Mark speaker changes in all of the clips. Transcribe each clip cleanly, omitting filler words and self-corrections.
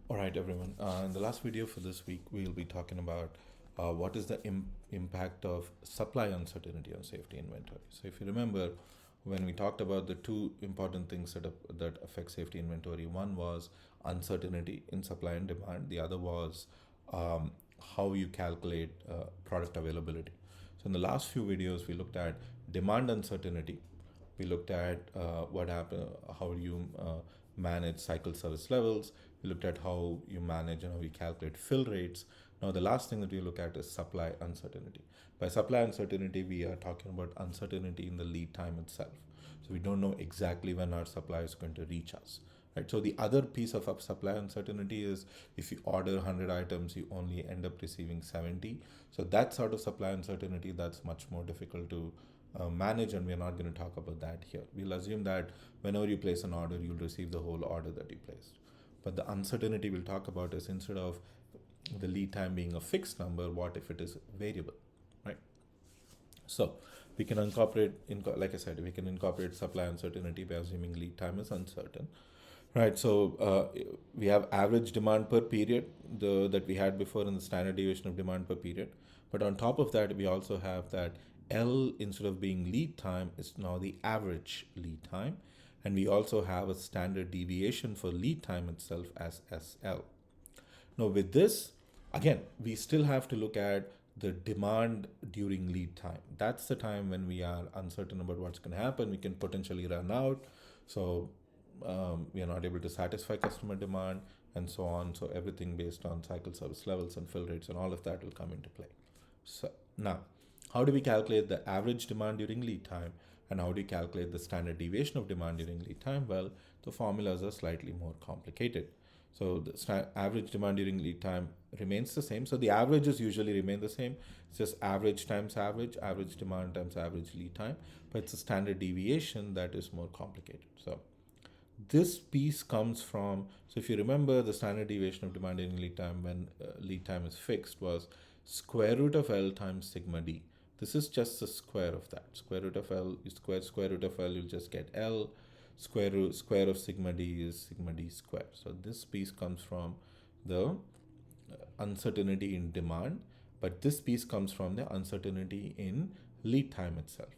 Speaker 1: All right, everyone. In the last video for this week, we'll be talking about what is the impact of supply uncertainty on safety inventory. So, if you remember, when we talked about the two important things that affect safety inventory, one was uncertainty in supply and demand. The other was um, how you calculate product availability. So, in the last few videos, we looked at demand uncertainty. We looked at what happened, how you manage cycle service levels. We looked at how you manage and how you calculate fill rates. Now, the last thing that we look at is supply uncertainty. By supply uncertainty, we are talking about uncertainty in the lead time itself. So we don't know exactly when our supply is going to reach us. Right. So the other piece of supply uncertainty is if you order 100 items, you only end up receiving 70. So that sort of supply uncertainty, that's much more difficult to manage, and we're not going to talk about that here. We'll assume that whenever you place an order, you'll receive the whole order that you placed. But the uncertainty we'll talk about is instead of the lead time being a fixed number, what if it is variable, right? So we can incorporate, like I said, we can incorporate supply uncertainty by assuming lead time is uncertain. Right, so we have average demand per period that we had before in the standard deviation of demand per period. But on top of that, we also have that L, instead of being lead time, is now the average lead time. And we also have a standard deviation for lead time itself as SL. Now, with this, again, we still have to look at the demand during lead time. That's the time when we are uncertain about what's going to happen. We can potentially run out. So we are not able to satisfy customer demand and so on. So everything based on cycle service levels and fill rates and all of that will come into play. So now, how do we calculate the average demand during lead time, and how do you calculate the standard deviation of demand during lead time? Well, the formulas are slightly more complicated. So the average demand during lead time remains the same. So the averages usually remain the same. It's just average times average demand times average lead time. But it's a standard deviation that is more complicated. So this piece comes from, so if you remember, the standard deviation of demand during lead time when lead time is fixed was square root of L times sigma D. This is just the square of that. Square root of L, you square root of L, you'll just get L. Square of sigma D is sigma D square. So this piece comes from the uncertainty in demand, but this piece comes from the uncertainty in lead time itself.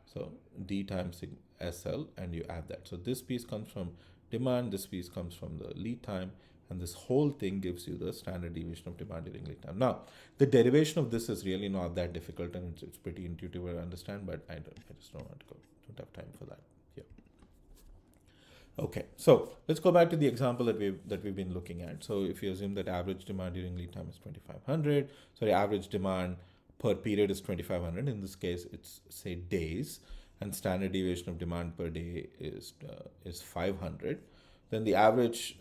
Speaker 1: So D times SL, and you add that. So this piece comes from demand, this piece comes from the lead time, and this whole thing gives you the standard deviation of demand during lead time. Now, the derivation of this is really not that difficult, and it's pretty intuitive to understand, but I just don't want to go, don't have time for that here. Okay, so let's go back to the example that we've been looking at. So if you assume that average demand during lead time is 2500, so the average demand per period is 2500. In this case, it's say days, and standard deviation of demand per day is 500. Then the average,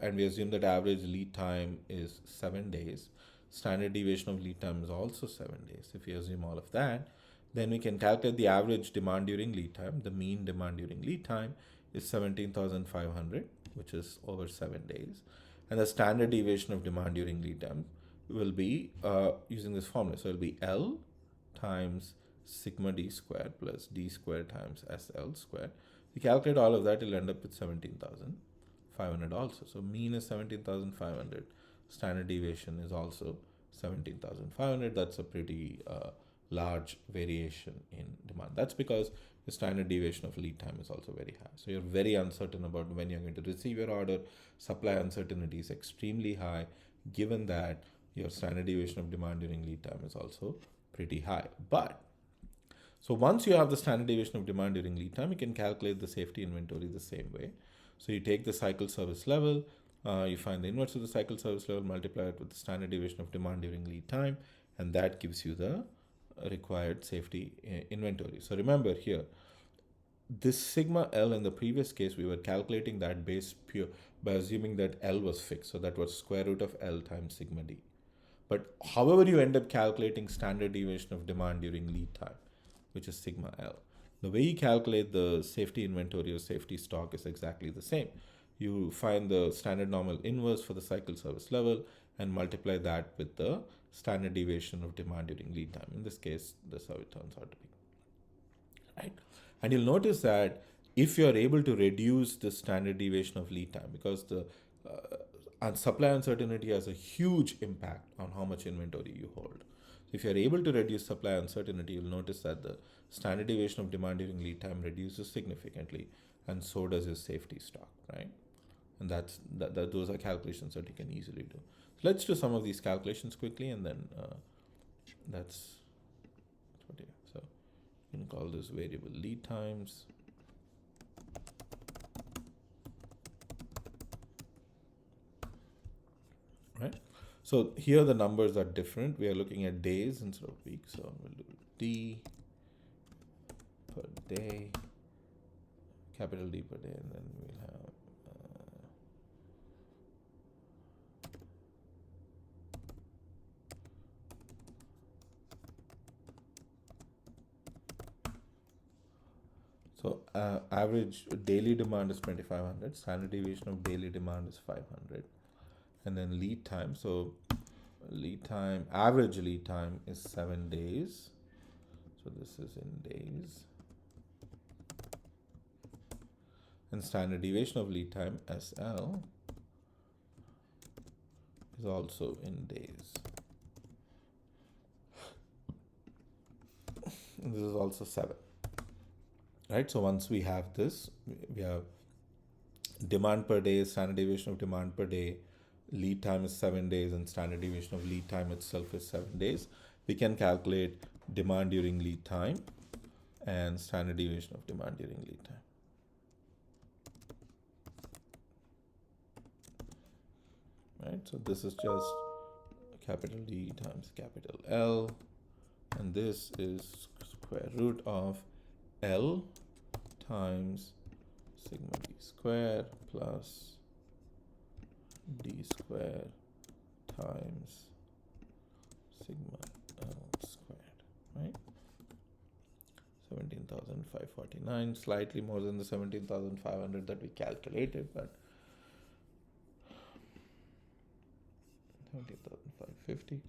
Speaker 1: and we assume that average lead time is 7 days. Standard deviation of lead time is also 7 days. If you assume all of that, then we can calculate the average demand during lead time. The mean demand during lead time is 17,500, which is over 7 days. And the standard deviation of demand during lead time will be using this formula. So it'll be L times sigma D square plus D square times SL square. You calculate all of that, you'll end up with 17,500 also. So mean is 17,500. Standard deviation is also 17,500. That's a pretty large variation in demand. That's because the standard deviation of lead time is also very high. So you're very uncertain about when you're going to receive your order. Supply uncertainty is extremely high, given that your standard deviation of demand during lead time is also pretty high. But so once you have the standard deviation of demand during lead time, you can calculate the safety inventory the same way. So you take the cycle service level, you find the inverse of the cycle service level, multiply it with the standard deviation of demand during lead time, and that gives you the required safety inventory. So remember here, this sigma L in the previous case, we were calculating that base pure by assuming that L was fixed. So that was square root of L times sigma D. But however you end up calculating standard deviation of demand during lead time, which is sigma L, the way you calculate the safety inventory or safety stock is exactly the same. You find the standard normal inverse for the cycle service level and multiply that with the standard deviation of demand during lead time. In this case, that's how it turns out to be. Right? And you'll notice that if you're able to reduce the standard deviation of lead time, because the and supply uncertainty has a huge impact on how much inventory you hold. If you're able to reduce supply uncertainty, you'll notice that the standard deviation of demand during lead time reduces significantly, and so does your safety stock, right? And those are calculations that you can easily do. So let's do some of these calculations quickly, and then that's what. So you can call this variable lead times. Right. So here the numbers are different. We are looking at days instead of weeks. So we'll do D per day, capital D per day, and then we'll have average daily demand is 2500, standard deviation of daily demand is 500, and then lead time. So average lead time is 7 days. So this is in days. And standard deviation of lead time, SL, is also in days. And this is also 7. Right? So once we have this, we have demand per day, standard deviation of demand per day, lead time is 7 days, and standard deviation of lead time itself is 7 days. We can calculate demand during lead time and standard deviation of demand during lead time. Right, so this is just capital D times capital L, and this is square root of L times sigma D square plus D square times sigma L squared, right? 17,549, slightly more than the 17,500 that we calculated, but 17,550.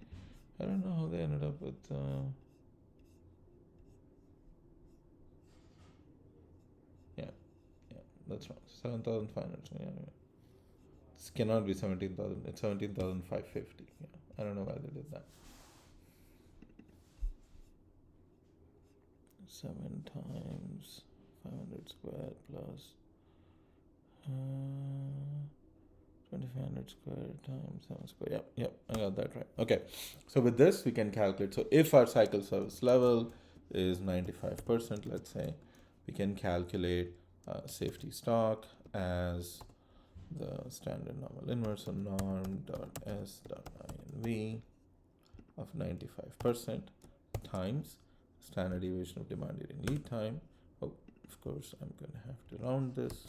Speaker 1: I don't know how they ended up with that's wrong. 7,500. Yeah. This cannot be 17,000. It's 17,550. Yeah. I don't know why they did that. 7 times 500 squared plus 2,500 squared times 7 squared. Yep, I got that right. Okay, so with this we can calculate. So if our cycle service level is 95%, let's say, we can calculate safety stock as the standard normal inverse of norm dot s dot inv of 95% times standard deviation of demand during lead time. Oh, of course, I'm going to have to round this.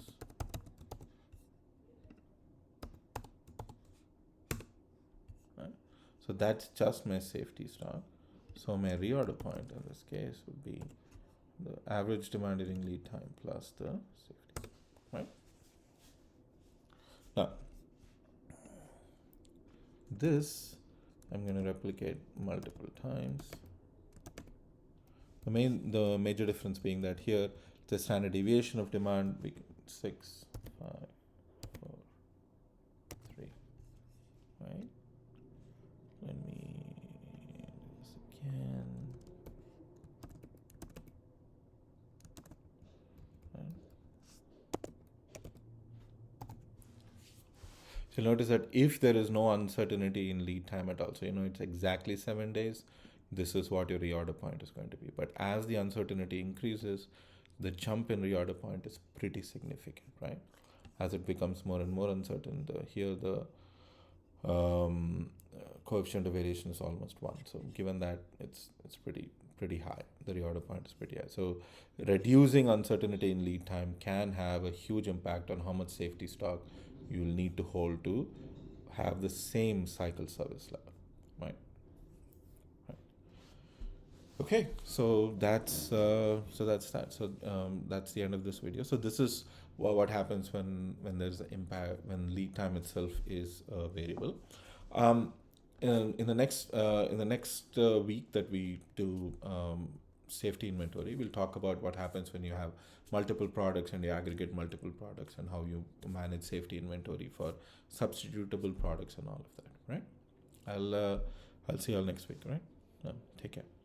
Speaker 1: Right. So that's just my safety stock. So my reorder point in this case would be the average demand during lead time plus the safety, right? Now, this I'm going to replicate multiple times. The major difference being that here the standard deviation of demand 6, 5, 4, 3, right? Let me do this again. So notice that if there is no uncertainty in lead time at all, so it's exactly 7 days, this is what your reorder point is going to be. But as the uncertainty increases, the jump in reorder point is pretty significant, right? As it becomes more and more uncertain, the coefficient of variation is almost 1. So given that it's pretty high, the reorder point is pretty high. So reducing uncertainty in lead time can have a huge impact on how much safety stock you'll need to hold to have the same cycle service level, right? Okay, so that's that. So that's the end of this video. So this is what happens when there's an impact, when lead time itself is a variable. In the next week that we do safety inventory. We'll talk about what happens when you have multiple products and you aggregate multiple products and how you manage safety inventory for substitutable products and all of that, right? I'll see you all next week, right? Take care.